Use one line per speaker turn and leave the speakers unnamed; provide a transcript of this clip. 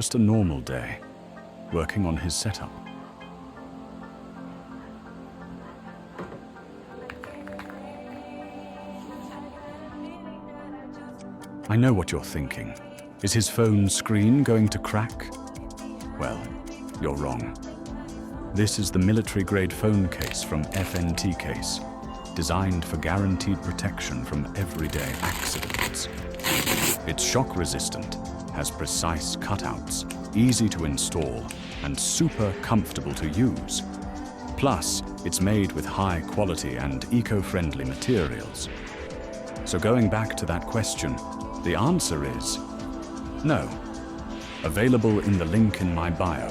Just a normal day, working on his setup. I know what you're thinking. Is his phone screen going to crack? Well, you're wrong. This is the military-grade phone case from FNTCASE, designed for guaranteed protection from everyday accidents. It's shock-resistant, has precise cutouts, easy to install, and super comfortable to use. Plus, it's made with high quality and eco-friendly materials. So going back to that question, the answer is no. Available in the link in my bio.